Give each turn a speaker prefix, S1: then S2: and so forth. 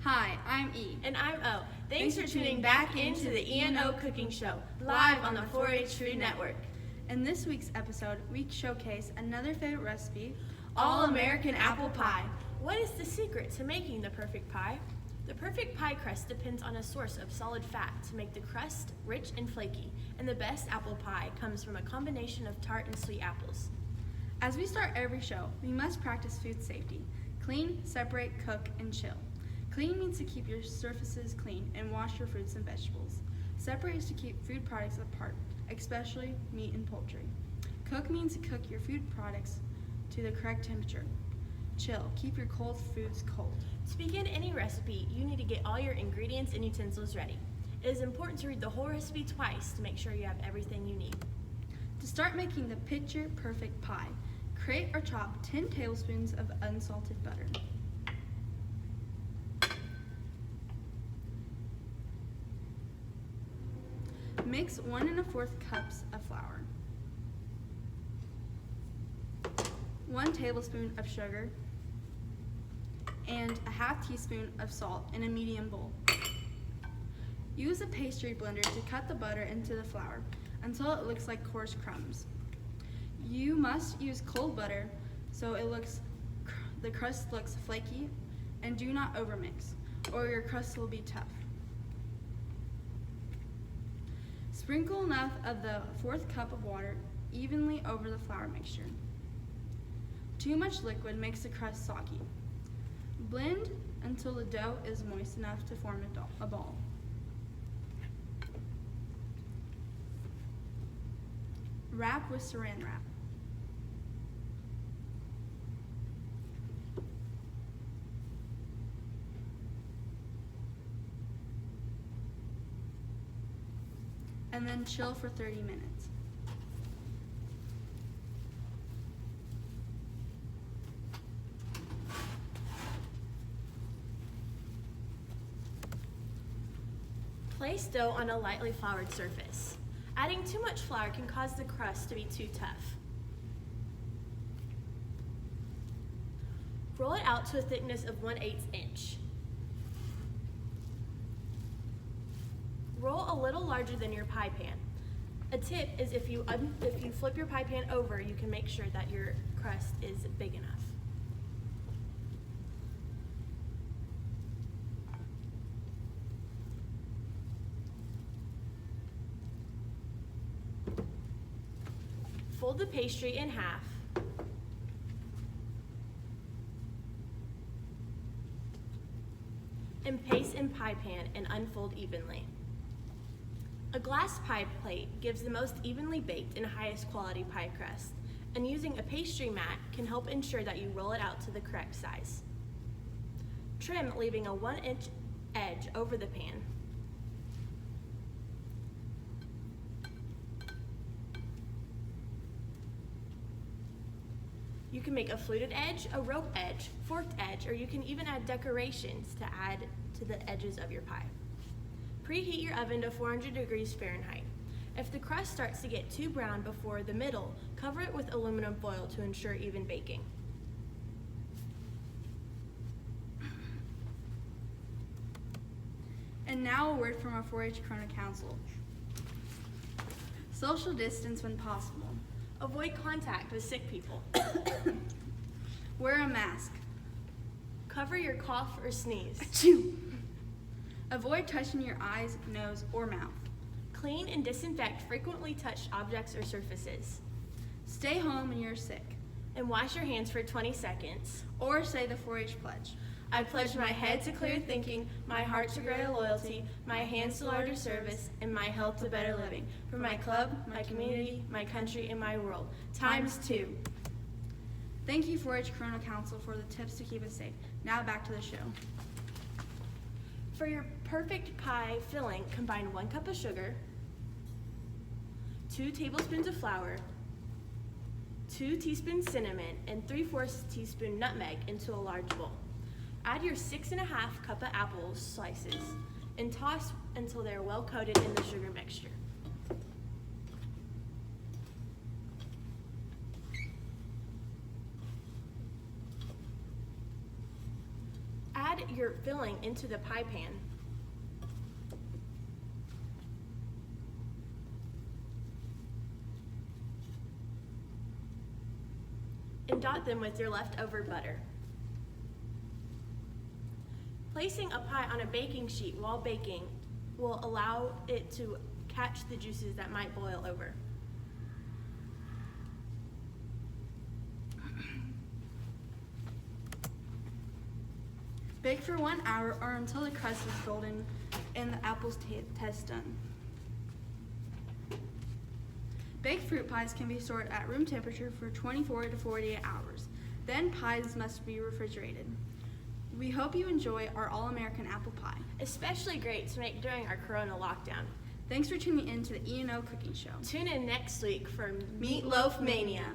S1: Hi, I'm E.
S2: And I'm O. Thanks for tuning back into the E&O Cooking Show, live on the 4-H Food Network.
S1: In this week's episode, we showcase another favorite recipe,
S2: All-American apple pie. What is the secret to making the perfect pie? The perfect pie crust depends on a source of solid fat to make the crust rich and flaky, and the best apple pie comes from a combination of tart and sweet apples.
S1: As we start every show, we must practice food safety. Clean, separate, cook, and chill. Clean means to keep your surfaces clean and wash your fruits and vegetables. Separate is to keep food products apart, especially meat and poultry. Cook means to cook your food products to the correct temperature. Chill, keep your cold foods cold.
S2: To begin any recipe, you need to get all your ingredients and utensils ready. It is important to read the whole recipe twice to make sure you have everything you need.
S1: To start making the picture perfect pie, create or chop 10 tablespoons of unsalted butter. Mix 1 1/4 cups of flour, 1 tablespoon of sugar, and a 1/2 teaspoon of salt in a medium bowl. Use a pastry blender to cut the butter into the flour until it looks like coarse crumbs. You must use cold butter so the crust looks flaky, and do not overmix, or your crust will be tough. Sprinkle enough of the 1/4 cup of water evenly over the flour mixture. Too much liquid makes the crust soggy. Blend until the dough is moist enough to form a ball. Wrap with saran wrap. And then chill for 30 minutes.
S2: Place dough on a lightly floured surface. Adding too much flour can cause the crust to be too tough. Roll it out to a thickness of 1/8 inch. Roll a little larger than your pie pan. A tip is if you flip your pie pan over, you can make sure that your crust is big enough. Fold the pastry in half. And paste in pie pan and unfold evenly. A glass pie plate gives the most evenly baked and highest quality pie crust, and using a pastry mat can help ensure that you roll it out to the correct size. Trim, leaving a 1-inch edge over the pan. You can make a fluted edge, a rope edge, forked edge, or you can even add decorations to add to the edges of your pie. Preheat your oven to 400 degrees Fahrenheit. If the crust starts to get too brown before the middle, cover it with aluminum foil to ensure even baking.
S1: And now a word from our 4-H Corona Council. Social distance when possible.
S2: Avoid contact with sick people.
S1: Wear a mask.
S2: Cover your cough or sneeze.
S1: Achoo! Avoid touching your eyes, nose, or mouth.
S2: Clean and disinfect frequently touched objects or surfaces.
S1: Stay home when you're sick.
S2: And wash your hands for 20 seconds.
S1: Or say the 4-H pledge.
S2: I pledge my head to clear thinking, my heart to greater loyalty, my hands to larger service, and my health to better living. For my club, my community, my country, and my world. ×2.
S1: Thank you, 4-H Corona Council, for the tips to keep us safe. Now back to the show.
S2: For your perfect pie filling, combine 1 cup of sugar, 2 tablespoons of flour, 2 teaspoons cinnamon, and 3/4 teaspoon nutmeg into a large bowl. Add your 6½ cup of apple slices and toss until they're well coated in the sugar mixture. Add add your filling into the pie pan. And dot them with your leftover butter. Placing a pie on a baking sheet while baking will allow it to catch the juices that might boil over.
S1: Bake for 1 hour or until the crust is golden and the apples test done. Baked fruit pies can be stored at room temperature for 24 to 48 hours. Then pies must be refrigerated. We hope you enjoy our all-American apple pie.
S2: Especially great to make during our Corona lockdown.
S1: Thanks for tuning in to the E&O Cooking Show.
S2: Tune in next week for Meatloaf Mania.